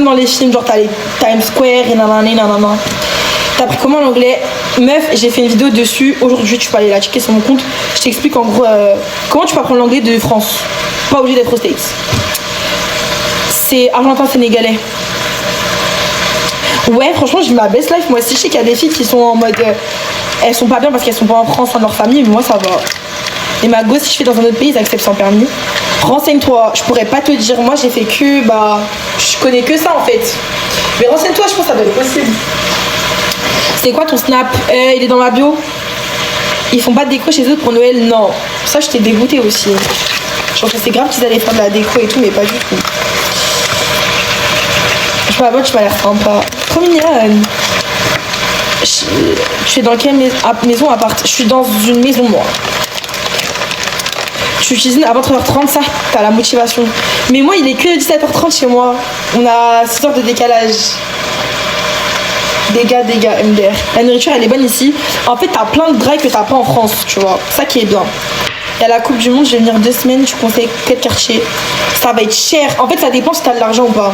Dans les films, genre t'as les Times Square et nanana. T'as appris comment l'anglais? Meuf, j'ai fait une vidéo dessus. Aujourd'hui, tu peux aller la checker sur mon compte. Je t'explique en gros comment tu peux apprendre l'anglais de France. Pas obligé d'être aux States. C'est argentin-sénégalais. Ouais, franchement, j'ai ma best life. Moi aussi, je sais qu'il y a des filles qui sont en mode. Elles sont pas bien parce qu'elles sont pas en France, dans leur famille, mais moi ça va. Et ma go, si je fais dans un autre pays, ils acceptent sans permis. Renseigne-toi, je pourrais pas te dire. Moi, j'ai fait que. Je connais que ça en fait. Mais renseigne-toi, je pense que ça doit être possible. C'est quoi ton snap? Il est dans ma bio. Ils font pas de déco chez eux pour Noël? Non. Ça, je t'ai dégoûté aussi. Je pense que c'est grave qu'ils allaient faire de la déco et tout, mais pas du tout. Je sais pas, moi, tu m'as l'air sympa. Trop mignonne. Tu es dans quelle maison appart? Je suis dans une maison, moi. Tu cuisines à 23h30, ça, t'as la motivation. Mais moi, il est que 17h30 chez moi. On a 6 heures de décalage. Dégâts, MDR. La nourriture, elle est bonne ici. En fait, t'as plein de drives que t'as pas en France, tu vois. Ça qui est bien. Il y a la Coupe du Monde, je vais venir 2 semaines. Tu conseilles quel quartier? Ça va être cher. En fait, ça dépend si t'as de l'argent ou pas.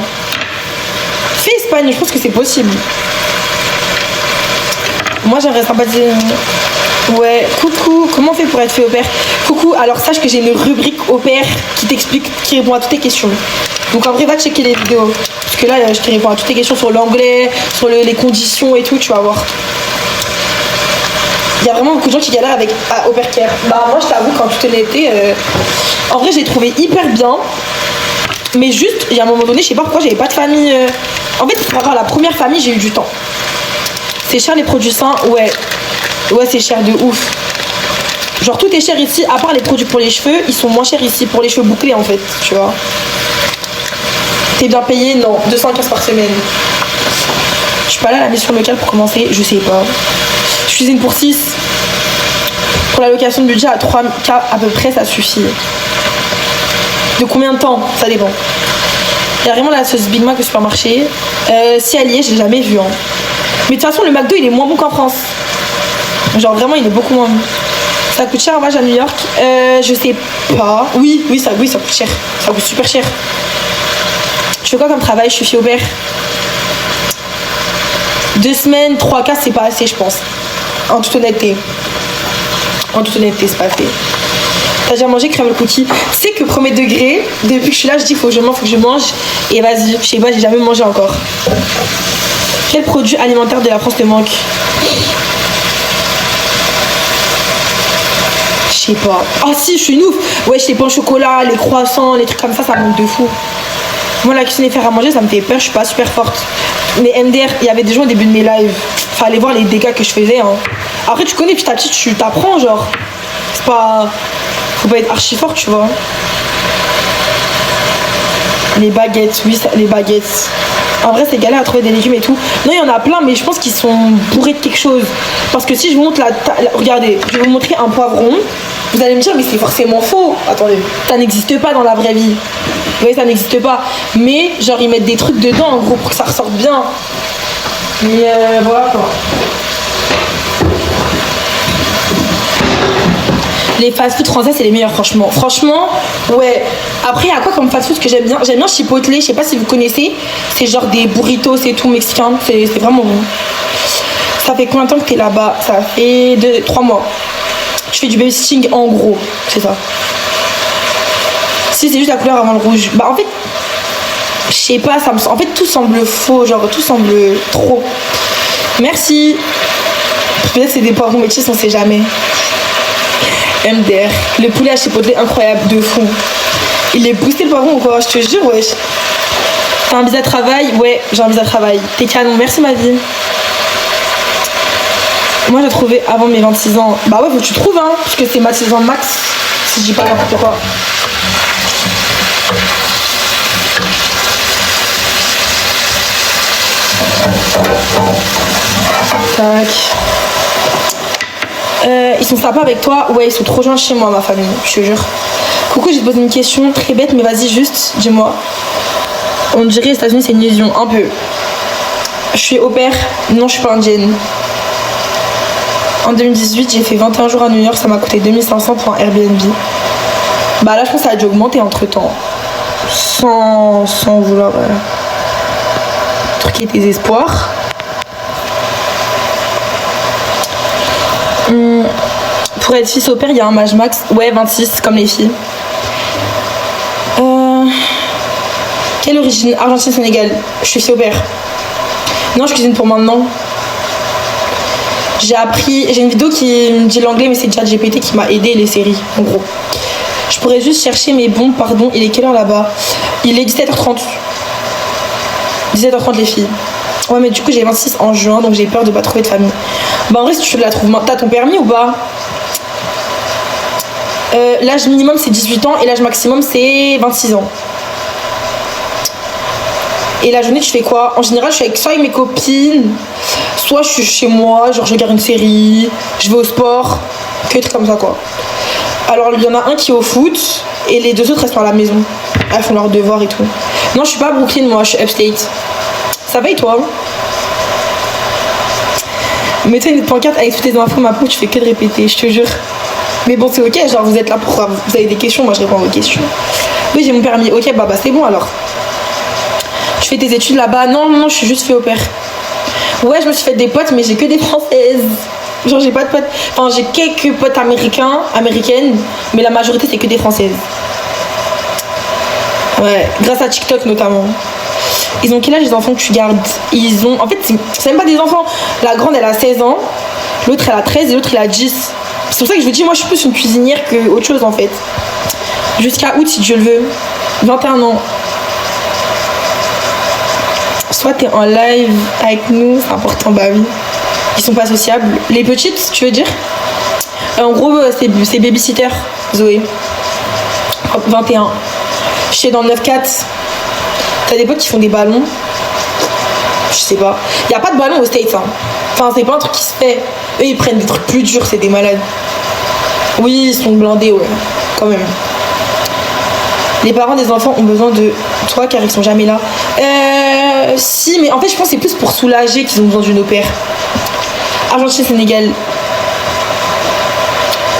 Fais Espagne, je pense que c'est possible. Moi, j'aimerais sympathiser. Ouais, coucou, comment on fait pour être fait au pair? Coucou, alors sache que j'ai une rubrique au pair qui t'explique, qui répond à toutes tes questions. Donc en vrai, va checker les vidéos. Parce que là, je te réponds à toutes tes questions sur l'anglais, sur les conditions et tout, tu vas voir. Il y a vraiment beaucoup de gens qui galèrent avec au pair care. Moi, je t'avoue, quand toute honnêteté, en vrai, j'ai trouvé hyper bien. Mais juste, il y a un moment donné, je sais pas pourquoi, j'avais pas de famille. En fait, pour avoir la première famille, j'ai eu du temps. C'est cher les produits sains, ouais. Ouais, c'est cher de ouf. Genre tout est cher ici, à part les produits pour les cheveux, ils sont moins chers ici pour les cheveux bouclés en fait, tu vois. T'es bien payé? Non, 215 par semaine. Je suis pas là à la mission locale pour commencer, je sais pas. Je cuisine pour 6. Pour la location de budget à 3K à peu près, ça suffit. De combien de temps? Ça dépend. Il y a vraiment la sauce Big Mac au supermarché. Si elle y est, je l'ai jamais vue. Hein. Mais de toute façon, le McDo, il est moins bon qu'en France. Genre vraiment, il est beaucoup moins bon. Ça coûte cher un voyage à New York? Je sais pas. Oui, ça coûte cher. Ça coûte super cher. Tu fais quoi comme travail? Je suis fille au père. 2 semaines, 3K, c'est pas assez, je pense. En toute honnêteté. C'est pas assez. T'as déjà mangé crème au cookie? Tu sais que premier degré, depuis que je suis là, je dis faut que je mange. Et vas-y, je sais pas, j'ai jamais mangé encore. Quel produit alimentaire de la France te manque? Je sais pas. Ah si, je suis une ouf. Ouais, les pains au chocolat, les croissants, les trucs comme ça manque de fou. Moi, la cuisine et faire à manger, ça me fait peur, je suis pas super forte. Mais MDR, il y avait des gens au début de mes lives. Fallait voir les dégâts que je faisais. Hein. Après, tu connais, petit à petit, tu t'apprends, genre. C'est pas... Faut pas être archi fort, tu vois. Les baguettes, oui, les baguettes. En vrai, c'est galère à trouver des légumes et tout. Non, il y en a plein, mais je pense qu'ils sont bourrés de quelque chose. Parce que si je vous montre regardez, je vais vous montrer un poivron. Vous allez me dire, mais c'est forcément faux. Attendez, ça n'existe pas dans la vraie vie. Vous voyez, ça n'existe pas. Mais, genre, ils mettent des trucs dedans, en gros, pour que ça ressorte bien. Mais voilà, quoi. Les fast-food français, c'est les meilleurs, franchement. Franchement, ouais. Après, il y a quoi comme fast-food que j'aime bien? J'aime bien Chipotle, je sais pas si vous connaissez. C'est genre des burritos et tout, mexicain. C'est vraiment bon. Ça fait combien de temps que t'es là-bas? Ça fait 3 mois. Je fais du babysitting en gros, c'est ça. Si, c'est juste la couleur avant le rouge. En fait, je sais pas, en fait, tout semble faux, genre tout semble trop. Merci. Peut-être c'est des poivrons métis, on sait jamais. MDR, le poulet à Chipotle incroyable, de fou. Il est boosté le poivron ou quoi? Je te jure, wesh. T'as un visa de travail? Ouais, j'ai un visa de travail. T'es canon, merci ma vie. Moi j'ai trouvé avant mes 26 ans. Bah ouais, faut que tu trouves, hein, parce que c'est ma 6 ans max, si je dis pas n'importe quoi. Tac. Ils sont sympas avec toi? Ouais, ils sont trop gentils chez moi, ma famille, je te jure. Coucou, je vais te poser une question très bête, mais vas-y, juste, dis-moi. On dirait les États-Unis, c'est une illusion, un peu. Je suis au pair, non, je suis pas indienne. En 2018, j'ai fait 21 jours à New York, ça m'a coûté 2500 pour un Airbnb. Là, je pense que ça a dû augmenter entre temps. Sans vouloir. marqué tes espoirs? Pour être fils au père, il y a un âge max. Ouais, 26, comme les filles. Quelle origine? Argentine, Sénégal. Je suis fille au père. Non, je cuisine pour maintenant. J'ai une vidéo qui me dit l'anglais, mais c'est ChatGPT qui m'a aidé, les séries, en gros. Je pourrais juste chercher, mais bon, pardon, il est quelle heure là-bas? Il est 17h30. 17h30 les filles. Ouais, mais du coup j'ai 26 en juin, donc j'ai peur de pas trouver de famille. Bah en vrai, si tu la trouves, t'as ton permis ou pas? L'âge minimum c'est 18 ans et l'âge maximum c'est 26 ans. Et la journée tu fais quoi? En général je suis soit avec mes copines, soit je suis chez moi, genre je regarde une série, je vais au sport, que des trucs comme ça quoi. Alors il y en a un qui est au foot et les deux autres restent à la maison. Elles font leurs devoirs et tout. Non, je suis pas à Brooklyn, moi, je suis upstate. Ça va et toi? Mets-toi une pancarte avec toutes tes infos, ma peau, tu fais que de répéter, je te jure. Mais bon, c'est ok, genre vous êtes là pour. Vous avez des questions, moi je réponds à vos questions. Oui, j'ai mon permis, ok, bah c'est bon alors. Tu fais tes études là-bas? Non, non, je suis juste fait au pair. Ouais, je me suis fait des potes, mais j'ai que des françaises. Genre j'ai pas de potes. Enfin, j'ai quelques potes américaines, mais la majorité c'est que des françaises. Ouais, grâce à TikTok notamment. Ils ont quel âge les enfants que tu gardes? Ils ont. En fait, c'est même pas des enfants. La grande elle a 16 ans, l'autre elle a 13 et l'autre elle a 10. C'est pour ça que je vous dis, moi je suis plus une cuisinière que autre chose en fait. Jusqu'à août si Dieu le veut. 21 ans. Soit t'es en live avec nous, c'est important, bah oui. Ils sont pas sociables. Les petites, tu veux dire? En gros, c'est babysitter, Zoé. 21. Je suis dans le 9-4. T'as des potes qui font des ballons. Je sais pas. Y a pas de ballon aux States, hein. Enfin, c'est pas un truc qui se fait. Eux, ils prennent des trucs plus durs, c'est des malades. Oui, ils sont blindés, ouais. Quand même. Les parents des enfants ont besoin de toi car ils sont jamais là. Si, mais en fait, je pense que c'est plus pour soulager qu'ils ont besoin d'une au pair. Argentine, Sénégal.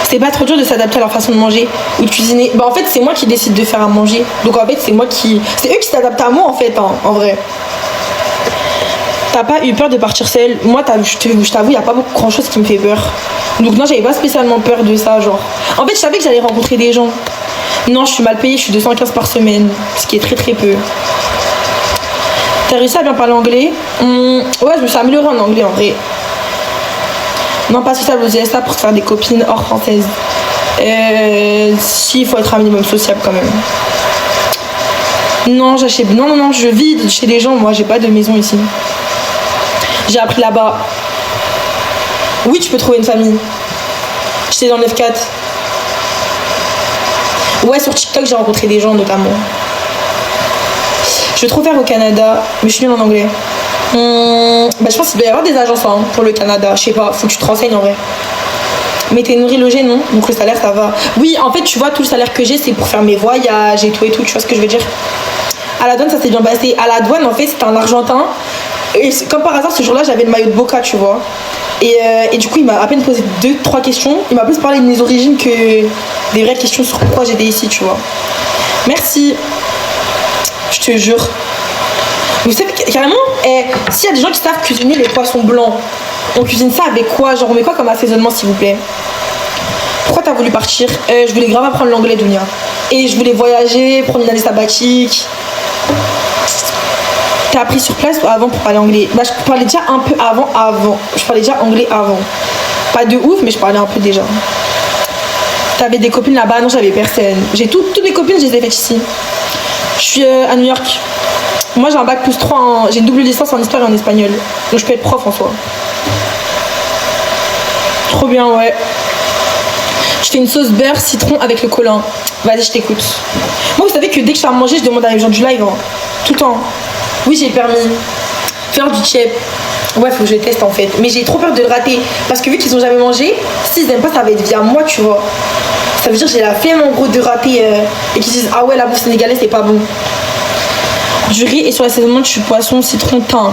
C'est pas trop dur de s'adapter à leur façon de manger ou de cuisiner. Bah en fait c'est moi qui décide de faire à manger. Donc en fait c'est moi qui. C'est eux qui s'adaptent à moi en fait, hein, en vrai. T'as pas eu peur de partir seule? Moi je t'avoue, y a pas grand chose qui me fait peur. Donc non, j'avais pas spécialement peur de ça, genre. En fait je savais que j'allais rencontrer des gens. Non, je suis mal payée, je suis 215 par semaine. Ce qui est très très peu. T'as réussi à bien parler anglais? Ouais, je me suis améliorée en anglais en vrai. Non, pas sociable aux USA pour se faire des copines hors françaises. Si, il faut être un minimum sociable quand même. Non, j'achète. Non, je vis chez des gens, moi, j'ai pas de maison ici. J'ai appris là-bas. Oui, tu peux trouver une famille. J'étais dans le 9-4. Ouais, sur TikTok, j'ai rencontré des gens notamment. Je veux trop faire au Canada, mais je suis nulle en anglais. Bah, je pense qu'il doit y avoir des agences hein, pour le Canada. Je sais pas, faut que tu te renseignes en vrai. Mais t'es nourri, logé, non? Donc le salaire, ça va. Oui, en fait, tu vois, tout le salaire que j'ai, c'est pour faire mes voyages et tout, tu vois ce que je veux dire? À la douane, ça s'est bien passé. À la douane, en fait, c'était un Argentin. Et comme par hasard, ce jour-là, j'avais le maillot de Boca, tu vois. Et du coup, il m'a à peine posé 2-3 questions. Il m'a plus parlé de mes origines que des vraies questions sur pourquoi j'étais ici, tu vois. Merci. Je te jure. Vous savez carrément, s'il y a des gens qui savent cuisiner les poissons blancs, on cuisine ça avec quoi? Genre on met quoi comme assaisonnement s'il vous plaît? Pourquoi t'as voulu partir? Je voulais grave apprendre l'anglais, Dunia. Et je voulais voyager, prendre une année sabbatique. T'as appris sur place ou avant pour parler anglais? Bah je parlais déjà un peu avant. Je parlais déjà anglais avant. Pas de ouf, mais je parlais un peu déjà. T'avais des copines là-bas? Non, j'avais personne. Toutes mes copines, je les ai faites ici. Je suis à New York. Moi j'ai un bac plus 3, j'ai une double licence en histoire et en espagnol. Donc je peux être prof en soi. Trop bien, ouais. Je fais une sauce beurre citron avec le colin. Vas-y, je t'écoute. Moi vous savez que dès que je fais à manger, je demande à les gens du live. Hein. Tout le temps. Oui, j'ai le permis. Faire du chef. Ouais, faut que je teste en fait. Mais j'ai trop peur de le rater. Parce que vu qu'ils ont jamais mangé, s'ils aiment pas, ça va être via moi, tu vois. Ça veut dire que j'ai la flemme en gros de rater et qu'ils disent ah ouais, la bouffe sénégalaise c'est pas bon. Du riz et sur l'assaisonnement du poisson, citron, thym.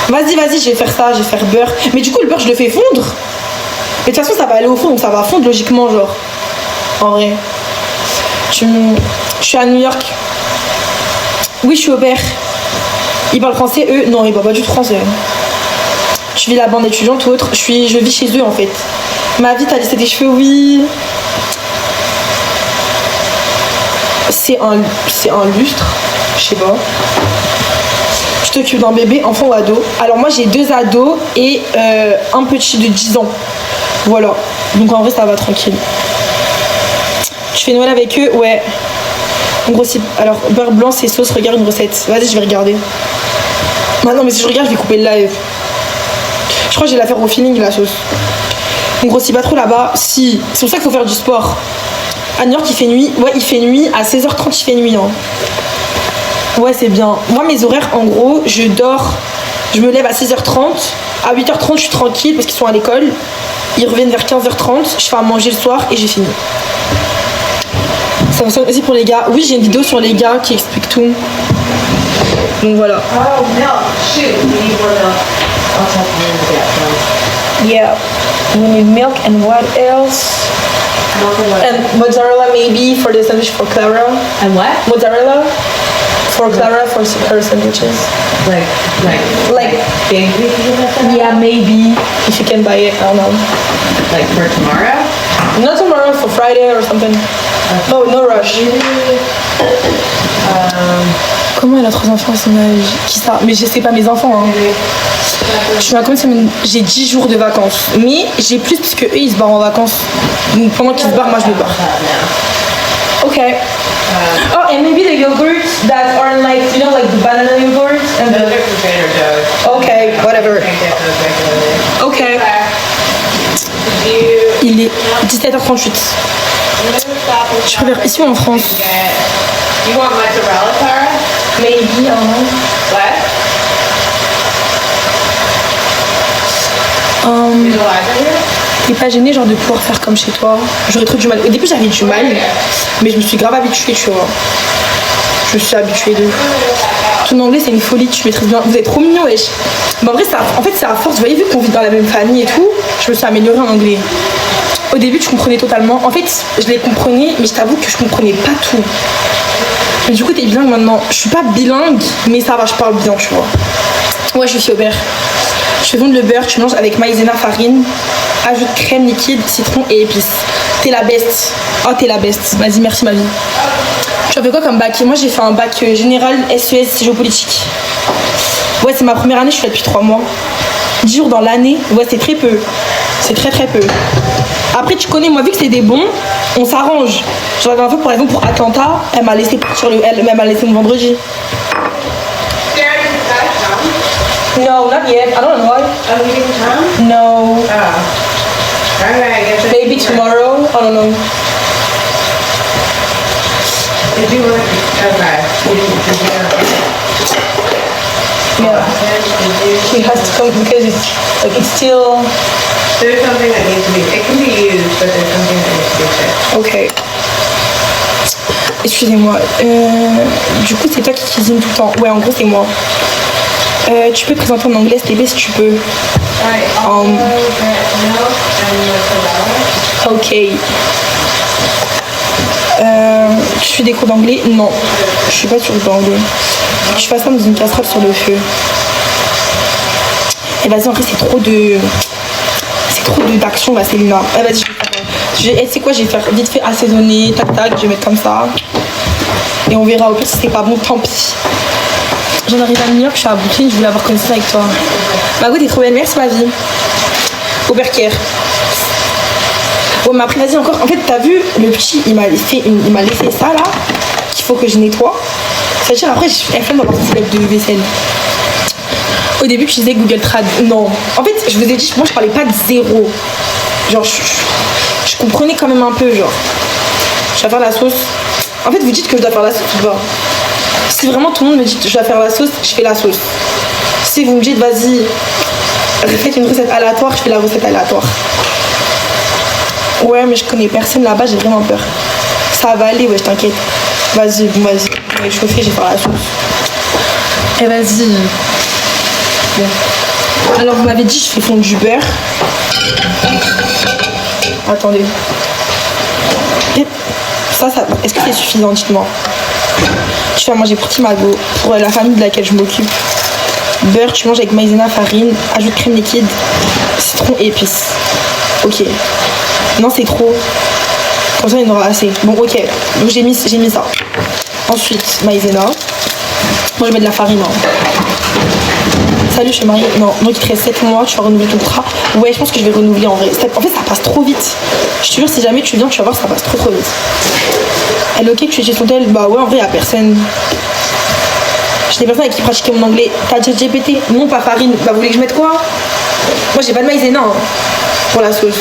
Vas-y, je vais faire ça, je vais faire beurre. Mais du coup, le beurre, je le fais fondre. Mais de toute façon, ça va aller au fond, donc ça va fondre logiquement, genre. En vrai. Je suis à New York. Oui, je suis au père. Ils parlent français, eux? Non, ils parlent pas du tout français. Tu vis la bande étudiante ou autre? Je vis chez eux en fait. Ma vie, t'as laissé tes cheveux? Oui. C'est un lustre, je sais pas. Tu t'occupes d'un bébé, enfant ou ado? Alors moi j'ai 2 ados et un petit de 10 ans. Voilà. Donc en vrai ça va tranquille. Tu fais Noël avec eux? Ouais. En gros, alors beurre blanc c'est sauce, regarde une recette. Vas-y, je vais regarder. Non mais si je regarde, je vais couper le live. Je crois que j'ai la faire au feeling la sauce. On grossit pas trop là-bas. Si. C'est pour ça qu'il faut faire du sport. À New York il fait nuit. Ouais, il fait nuit. À 16h30 il fait nuit. Hein. Ouais, c'est bien. Moi mes horaires en gros, je dors. Je me lève à 6h30. À 8h30 je suis tranquille parce qu'ils sont à l'école. Ils reviennent vers 15h30. Je fais à manger le soir et j'ai fini. Ça fonctionne aussi pour les gars. Oui, j'ai une vidéo sur les gars qui explique tout. Donc voilà. Oh, milk. Shoot, we need more milk. I'll tell you to get some. Yeah. We need milk and what else? Milk and what? And mozzarella maybe for the sandwich for Clara. And what? Mozzarella for Clara for her sandwiches. Like big pieces? Yeah, maybe if you can buy it. I don't know. Like for tomorrow? Not tomorrow, for Friday or something. No, no rush. Comment elle a 3 enfants à son âge? Qui ça? Mais je sais pas mes enfants. Hein. Je suis à combien de semaines? J'ai 10 jours de vacances. Mais j'ai plus parce que eux ils se barrent en vacances. Donc pendant qu'ils se barrent, moi je me barre. Okay. Oh, and maybe the yogurt that are like, you know, like the banana yogurt. And Those are from Trader Joe's. Okay, whatever. I get those regularly. Okay. Did you Il est 17h38. Je préfère ici ou en France? You want mozzarella, Tara? Maybe, I don't know. What? Is Eliza here? T'es pas gênée genre de pouvoir faire comme chez toi? J'aurais trop du mal. Au début j'avais du mal, mais je me suis grave habituée, tu vois. Je me suis habituée de... Ton anglais c'est une folie, tu maîtrises bien. Vous êtes trop mignons, wesh. Mais en vrai, en fait c'est à force, vous voyez, vu qu'on vit dans la même famille et tout, je me suis améliorée en anglais. Au début, je comprenais totalement. En fait, je les comprenais, mais je t'avoue que je comprenais pas tout. Mais du coup, t'es bilingue maintenant. Je suis pas bilingue, mais ça va, je parle bien, tu vois. Ouais, je suis au beurre. Je fais fondre le beurre, tu mélanges avec maïzena, farine, ajoute crème liquide, citron et épices. T'es la best. Oh, t'es la best. Vas-y, merci ma vie. Tu as fait quoi comme bac? Moi, j'ai fait un bac général SES géopolitique. Ouais, c'est ma première année, je suis là depuis 3 mois. 10 jours dans l'année, ouais, c'est très peu. C'est très très peu. Après, tu connais, moi, vu que c'est des bons, on s'arrange. Genre, la dernière fois, par exemple, pour Atlanta, elle m'a laissé partir elle m'a laissé mon vendredi. No, not yet. I don't know why. Oh, you didn't come? No. Oh. Alright, I guess Maybe tomorrow. I don't know. Did you work? Okay. Did you Yeah. He has to come because it's still... There's something that needs to be, it can be used, but there's something that needs to be fixed. Ok. Excusez-moi. Du coup, c'est toi qui cuisine tout le temps. Ouais, en gros, c'est moi. Tu peux te présenter en anglais, s'il te plaît, si tu peux. Ok. Tu fais des cours d'anglais? Non. Je suis pas sûre d'anglais. Je fais ça dans une casserole sur le feu. Et vas-y, en vrai, c'est trop de... C'est trop d'action, là, Célina. Ah, vas-y, je vais faire... C'est quoi, je vais faire vite fait assaisonner, tac, tac, je vais mettre comme ça. Et on verra. Au pire, si c'est pas bon, tant pis. J'en arrive à New York, je suis à Brooklyn, je voulais avoir connaissance avec toi. Bah oui, t'es trop belle, merci ma vie. Aubercaire. Ouais, mais après, vas-y encore. En fait, t'as vu, le petit, il m'a laissé ça là, qu'il faut que je nettoie. C'est-à-dire, après, elle fait dans la partie de vaisselle. Au début, je disais Google Trad. Non. En fait, je vous ai dit, moi, je parlais pas de zéro. Genre, je comprenais quand même un peu, genre. Je vais faire la sauce. En fait, vous dites que je dois faire la sauce ou pas? Si vraiment tout le monde me dit que je dois faire la sauce, je fais la sauce. Si vous me dites, vas-y, faites une recette aléatoire, je fais la recette aléatoire. Ouais, mais je connais personne là-bas, j'ai vraiment peur. Ça va aller, ouais, je t'inquiète. Vas-y, bon, vas-y. Je vais chauffer, je vais faire la sauce. Et vas-y. Bon. Alors, vous m'avez dit, je fais fondre du beurre. Attendez. Ça, est-ce que c'est suffisant, dites-moi? Je fais à manger pour Timago, pour la famille de laquelle je m'occupe. Beurre, tu manges avec maïzena, farine, ajoute crème liquide, citron et épices. Ok. Non, c'est trop. Comme ça, il y en aura assez. Bon, ok. Donc, j'ai mis ça. Ensuite, maïzena. Moi, je mets de la farine. Hein. Salut, je suis mariée. Non, donc il te reste 7 mois, tu vas renouveler ton contrat. Ouais, je pense que je vais renouveler en vrai. En fait, ça passe trop vite. Je te jure, si jamais tu viens, tu vas voir, ça passe trop vite. Elle est ok que tu utilises ton tel? Bah ouais, en vrai, y'a personne. J'ai des personnes avec qui pratiquaient mon anglais. T'as déjà GPT? Non, pas farine. Bah, vous voulez que je mette quoi? Moi, j'ai pas de maïzena hein, pour la sauce.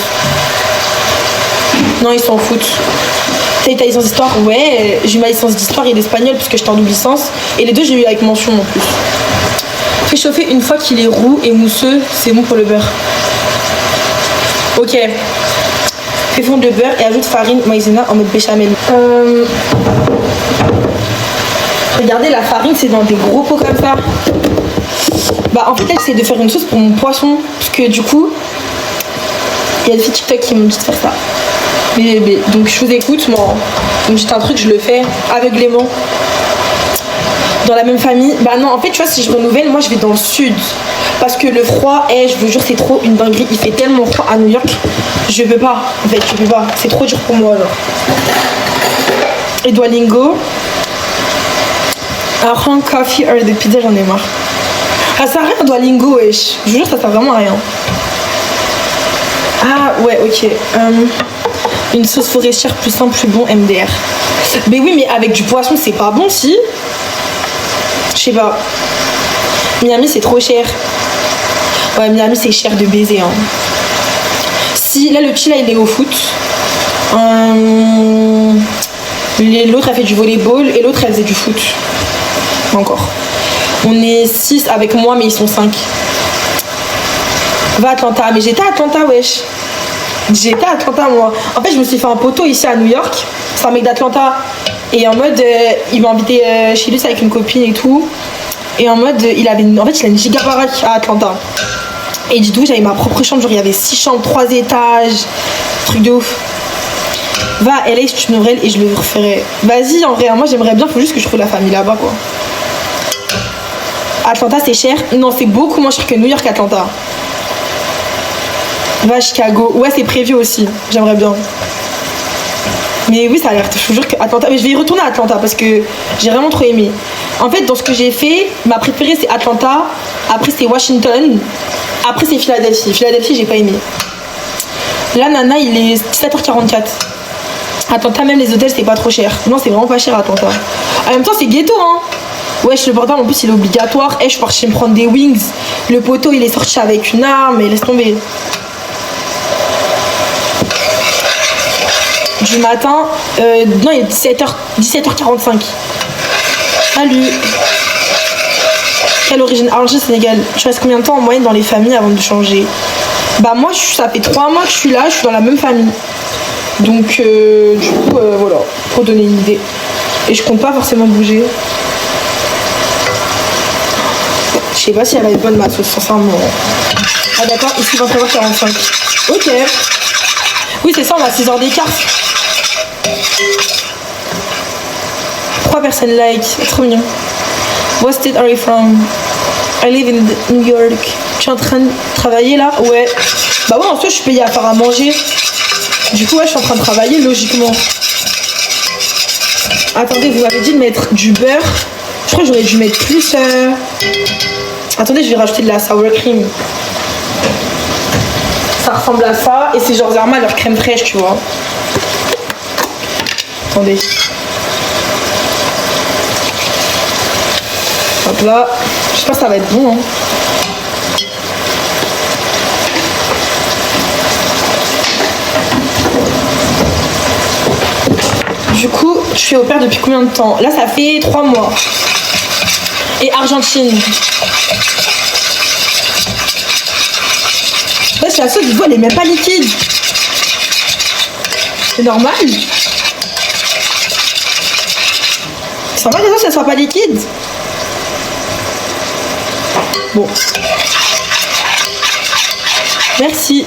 Non, ils s'en foutent. T'as eu ta licence d'histoire? Ouais, j'ai eu ma licence d'histoire et d'espagnol parce que j'étais en double licence. Et les deux, j'ai eu avec mention en plus. Fais chauffer une fois qu'il est roux et mousseux, c'est bon pour le beurre. Ok. Fais fondre le beurre et ajoute farine maïzena en mode béchamel. Regardez, la farine, c'est dans des gros pots comme ça. Bah, en fait, elle essaie de faire une sauce pour mon poisson. Parce que du coup, il y a des filles TikTok qui m'ont dit de faire ça. Mais, donc, je vous écoute, moi. Donc, j'ai un truc, je le fais aveuglément. Dans la même famille. Bah non, en fait, tu vois, si je renouvelle, moi, je vais dans le sud. Parce que le froid, je vous jure, c'est trop une dinguerie. Il fait tellement froid à New York. Je peux pas. En fait, je peux pas. C'est trop dur pour moi, genre. Et Duolingo. Alors, coffee or the pizza, j'en ai marre. Ça sert à rien, Duolingo, wesh. Je vous jure, ça sert vraiment à rien. Ah, ouais, ok. Une sauce forestière plus simple, plus bon, MDR. Mais oui, mais avec du poisson, c'est pas bon, si? Je sais pas. Miami, c'est trop cher. Ouais, Miami, c'est cher de baiser. Hein. Si, là, le petit, là, il est au foot. L'autre, elle fait du volleyball et l'autre, elle faisait du foot. Encore. On est 6 avec moi, mais ils sont 5. Va à Atlanta. Mais j'étais à Atlanta, wesh. J'étais à Atlanta, moi. En fait, je me suis fait un poteau ici à New York. C'est un mec d'Atlanta. Et en mode, il m'a invité chez lui avec une copine et tout. Et en mode, il a une giga baraque à Atlanta. Et du coup, j'avais ma propre chambre. Genre, il y avait 6 chambres, 3 étages. Truc de ouf. Va à LA si tu me et je le referai. Vas-y, en vrai, moi j'aimerais bien. Faut juste que je trouve la famille là-bas, quoi. Atlanta, c'est cher. Non, c'est beaucoup moins cher que New York, Atlanta. Va à Chicago. Ouais, c'est prévu aussi. J'aimerais bien. Mais oui, ça a l'air, je vous jure que Atlanta. Mais je vais y retourner à Atlanta parce que j'ai vraiment trop aimé. En fait, dans ce que j'ai fait, ma préférée c'est Atlanta. Après, c'est Washington. Après, c'est Philadelphie. Philadelphie, j'ai pas aimé. Là, Nana, il est 17h44. Atlanta, même les hôtels, c'est pas trop cher. Non, c'est vraiment pas cher, Atlanta. En même temps, c'est ghetto, hein. Wesh, le portable, en plus, il est obligatoire. Je suis partie me prendre des wings. Le poteau, il est sorti avec une arme. Et laisse tomber. Du matin, non, il est 17h45. Salut. Quelle origine? Alger, Sénégal. Tu restes combien de temps en moyenne dans les familles avant de changer? Bah moi, ça fait 3 mois que je suis là, je suis dans la même famille. Donc, du coup, voilà, pour donner une idée. Et je compte pas forcément bouger. Je sais pas si elle va être bonne ma sauce, sincèrement. Ah d'accord, ici 21h45. Ok. Oui, c'est ça, on a 6 heures d'écart. 3 personnes like, c'est trop mignon. What state are you from? I live in New York. Tu es en train de travailler là? Ouais. Bah ouais, en soi, je suis payée à faire à manger. Du coup, ouais, je suis en train de travailler logiquement. Attendez, vous m'avez dit de mettre du beurre. Je crois que j'aurais dû mettre plus. Attendez, je vais rajouter de la sour cream. Ça ressemble à ça. Et c'est genre Zerma leur crème fraîche, tu vois. Attendez. Hop là. Je sais pas si ça va être bon, hein. Du coup, je suis au père depuis combien de temps? Là, ça fait 3 mois. Et Argentine. Parce que la sauce, du coup, elle est même pas liquide. C'est normal. C'est normal que ça soit pas liquide. Bon. Merci.